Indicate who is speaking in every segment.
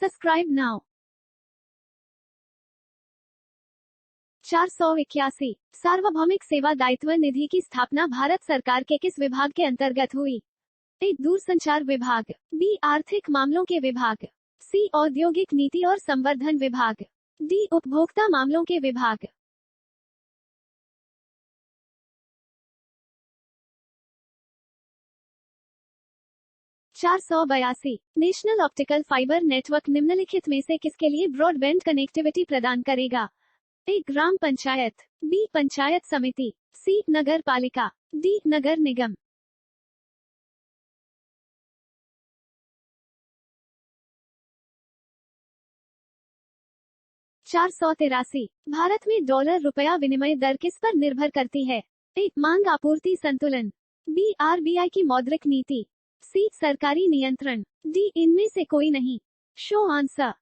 Speaker 1: Subscribe now. 481 सार्वभौमिक सेवा दायित्व निधि की स्थापना भारत सरकार के किस विभाग के अंतर्गत हुई? ए. दूरसंचार विभाग, बी. आर्थिक मामलों के विभाग, सी. औद्योगिक नीति और संवर्धन विभाग, डी. उपभोक्ता मामलों के विभाग। 482 नेशनल ऑप्टिकल फाइबर नेटवर्क निम्नलिखित में से किसके लिए ब्रॉडबैंड कनेक्टिविटी प्रदान करेगा? ए. ग्राम पंचायत, बी. पंचायत समिति, सी. नगर पालिका, डी. नगर निगम। 483 भारत में डॉलर रुपया विनिमय दर किस पर निर्भर करती है? ए. मांग आपूर्ति संतुलन, बी. आरबीआई की मौद्रिक नीति, सी. सरकारी नियंत्रण, डी. इनमें से कोई नहीं। Show answer.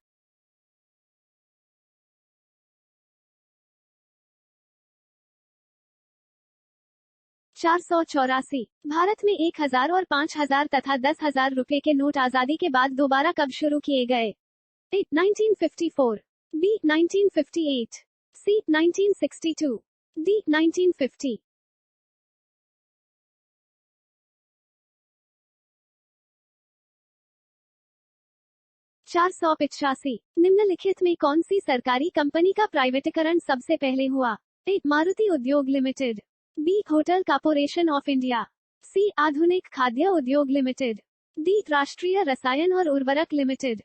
Speaker 1: 484 भारत में 1000 और 5000 तथा 10,000 रुपए के नोट आजादी के बाद दोबारा कब शुरू किए गए? ए. 1954, बी. 1958, सी. 1962, डी. 1950। 485 निम्नलिखित में कौन सी सरकारी कंपनी का प्राइवेटीकरण सबसे पहले हुआ? A. Maruti Udyog limited, B. Hotel corporation of India, C. आधुनिक खाद्य उद्योग लिमिटेड, डी. राष्ट्रीय रसायन और उर्वरक लिमिटेड।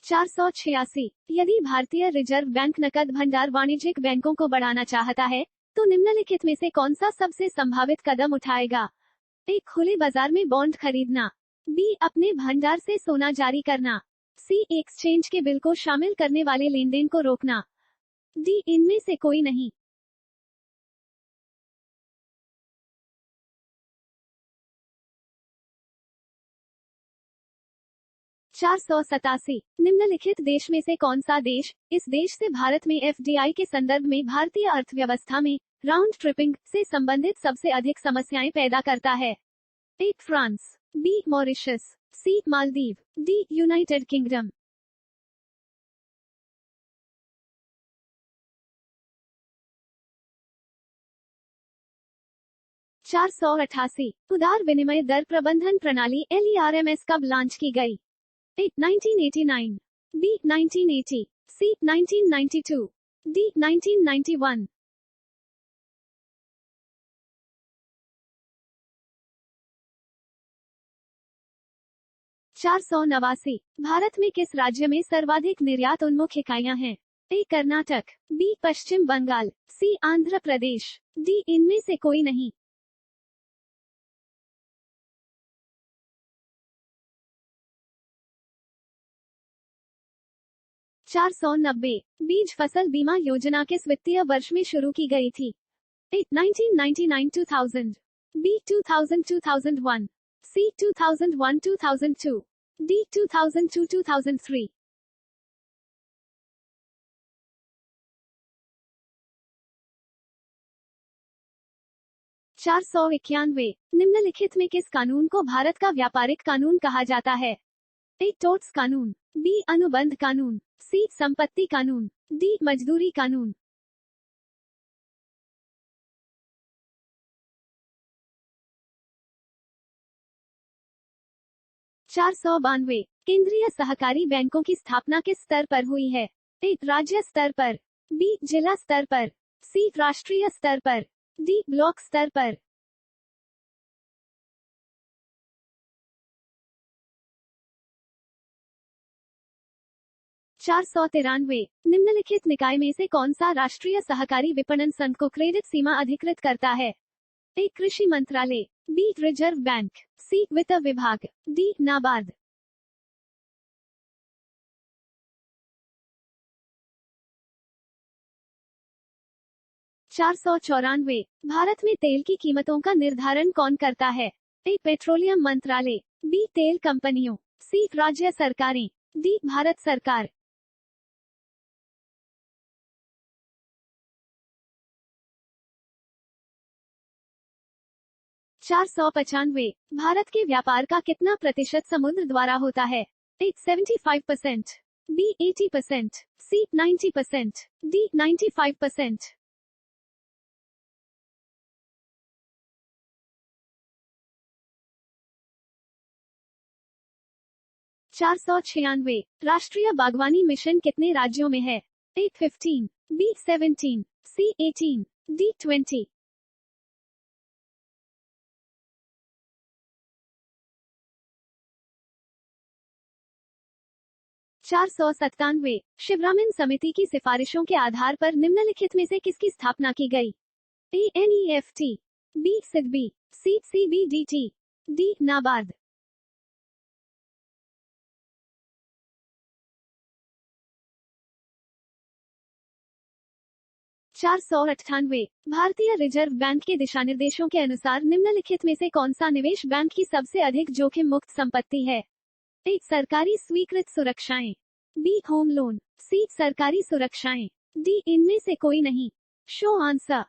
Speaker 1: 486 यदि भारतीय रिजर्व बैंक नकद भंडार वाणिज्यिक बैंकों को बढ़ाना चाहता है तो निम्नलिखित में से कौन सा सबसे संभावित कदम उठाएगा? ए. खुले बाजार में बॉन्ड खरीदना, बी. अपने भंडार से सोना जारी करना, सी. एक्सचेंज के बिल को शामिल करने वाले लेनदेन को रोकना, डी. इनमें से कोई नहीं। 487 निम्नलिखित देश में से कौन सा देश इस देश से भारत में एफडीआई के संदर्भ में भारतीय अर्थव्यवस्था में राउंड ट्रिपिंग से संबंधित सबसे अधिक समस्याएं पैदा करता है? A. France, B. Mauritius, C. Maldives, D. United Kingdom. 488 उदार विनिमय दर प्रबंधन प्रणाली LERMS कब लॉन्च की गई? ए. 1989, बी. 1980, सी. 1992, डी. 1991। 489 भारत में किस राज्य में सर्वाधिक निर्यात उन्मुख इकाइयां हैं? ए. कर्नाटक, बी. पश्चिम बंगाल, सी. आंध्र प्रदेश, डी. इनमें से कोई नहीं। 490 बीज फसल बीमा योजना किस वित्तीय वर्ष में शुरू की गई थी? ए. 1999-2000, बी. 2000-2001, सी. 2001-2002, डी. 2002-2003। 491 निम्नलिखित में किस कानून को भारत का व्यापारिक कानून कहा जाता है? ए. टोट्स कानून, बी. अनुबंध कानून, सी. संपत्ति कानून, डी. मजदूरी कानून। 492 केंद्रीय सहकारी बैंकों की स्थापना किस स्तर पर हुई है? ए. राज्य स्तर पर, बी. जिला स्तर पर, सी. राष्ट्रीय स्तर पर, डी. ब्लॉक स्तर पर। 493 निम्नलिखित निकाय में से कौन सा राष्ट्रीय सहकारी विपणन संघ को क्रेडिट सीमा अधिकृत करता है? ए. कृषि मंत्रालय, बी. रिजर्व बैंक, सी. वित्त विभाग, डी. नाबार्ड। 494 भारत में तेल की कीमतों का निर्धारण कौन करता है? ए. पेट्रोलियम मंत्रालय, बी. तेल कंपनियों, सी. राज्य सरकारें, डी. भारत सरकार। 495 भारत के व्यापार का कितना प्रतिशत समुद्र द्वारा होता है? A 75%, B 80%, C 90%, D 95%। 496 राष्ट्रीय बागवानी मिशन कितने राज्यों में है? A 15, B 17, C 18, D 20। 497 Sivaraman समिति की सिफारिशों के आधार पर निम्नलिखित में से किसकी स्थापना की गई? A NEFT, B SIDBI, C CBDT, D NABARD. 498 भारतीय रिजर्व बैंक के दिशानिर्देशों के अनुसार निम्नलिखित में से कौन सा निवेश बैंक की सबसे अधिक जोखिम मुक्त संपत्ति है? A सरकारी स्वीकृत सुरक्षाएं, B होम लोन, C सरकारी सुरक्षाएं, D इनमें से कोई नहीं। Show answer.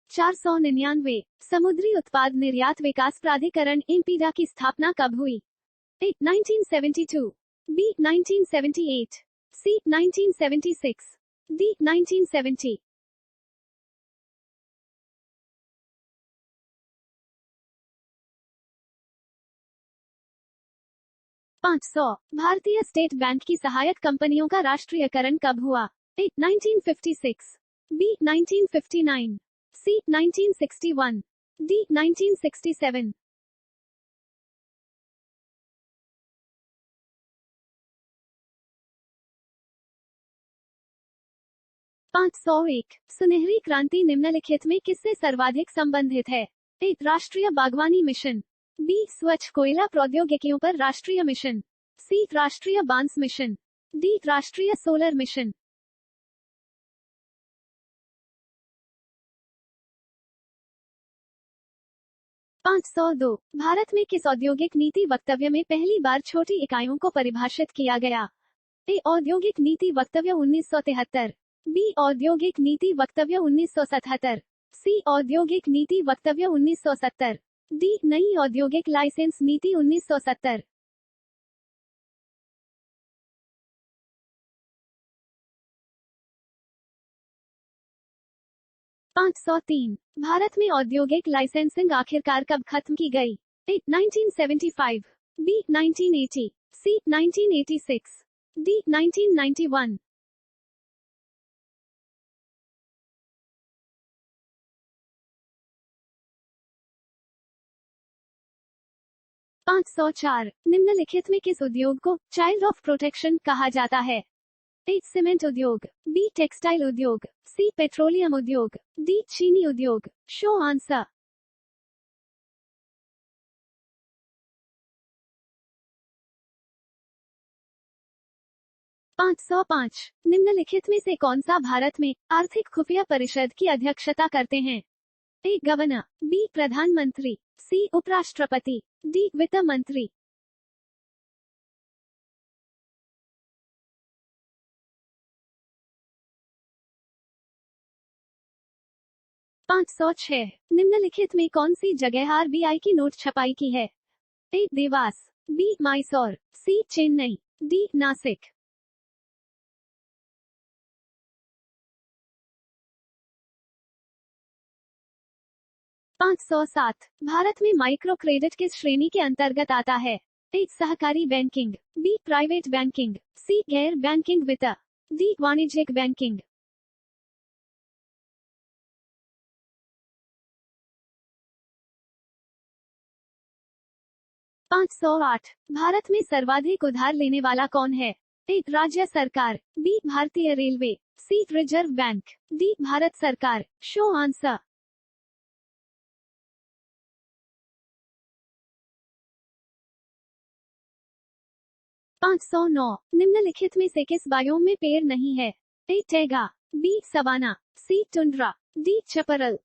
Speaker 1: 499 समुद्री उत्पाद निर्यात विकास प्राधिकरण इम्पीडा की स्थापना कब हुई? A 1972, B 1978, C 1976, D 1970। 500 भारतीय स्टेट बैंक की सहायक कंपनियों का राष्ट्रीयकरण कब हुआ? A 1956, B 1959, C 1961, D 1967। 501 सुनहरी क्रांति निम्नलिखित में किससे सर्वाधिक संबंधित है? A राष्ट्रीय बागवानी मिशन, B स्वच्छ कोयला प्रौद्योगिकियों पर राष्ट्रीय मिशन, C राष्ट्रीय बांस मिशन, D राष्ट्रीय सोलर मिशन। 502 भारत में किस औद्योगिक नीति वक्तव्य में पहली बार छोटी इकाइयों को परिभाषित किया गया? A औद्योगिक नीति वक्तव्य 1973, B औद्योगिक नीति वक्तव्य 1977, C औद्योगिक नीति वक्तव्य 1970, D नई औद्योगिक लाइसेंस नीति 1970। 503 भारत में औद्योगिक लाइसेंसिंग आखिरकार कब खत्म की गई? A 1975, B 1980, C 1986, D 1991। 504 निम्नलिखित में किस उद्योग को चाइल्ड ऑफ प्रोटेक्शन कहा जाता है? A सीमेंट उद्योग, B टेक्सटाइल उद्योग, C पेट्रोलियम उद्योग, D चीनी उद्योग। Show answer. 505 निम्नलिखित में से कौन सा भारत में आर्थिक खुफिया परिषद की अध्यक्षता करते हैं? A गवर्नर, B प्रधानमंत्री, C उपराष्ट्रपति, D वित्त मंत्री। 506 निम्नलिखित में कौन सी जगह RBI की नोट छपाई की है? A Dewas, B Mysore, C Chennai, D Nashik. 507 Bharat में माइक्रो क्रेडिट किस श्रेणी के अंतर्गत आता है? A सहकारी banking, B private banking, C गैर बैंकिंग वित्त, D वाणिज्यिक बैंकिंग। 508 भारत में सर्वाधिक उधार लेने वाला कौन है? A राज्य सरकार, B भारतीय railway, C reserve bank, D Bharat सरकार। Show answer. 509 निम्नलिखित में से किस बायोम में पेड़ नहीं है? A taiga, B savanna, C tundra, D चपरल।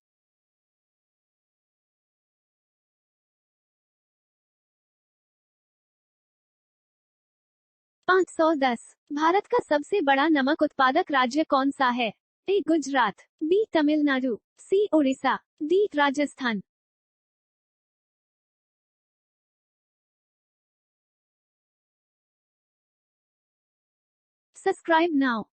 Speaker 1: 510। Bharat का सबसे बड़ा नमक उत्पादक राज्य कौन सा है? ए गुजरात, बी तमिलनाडु, सी Orissa, D Rajasthan. Subscribe now.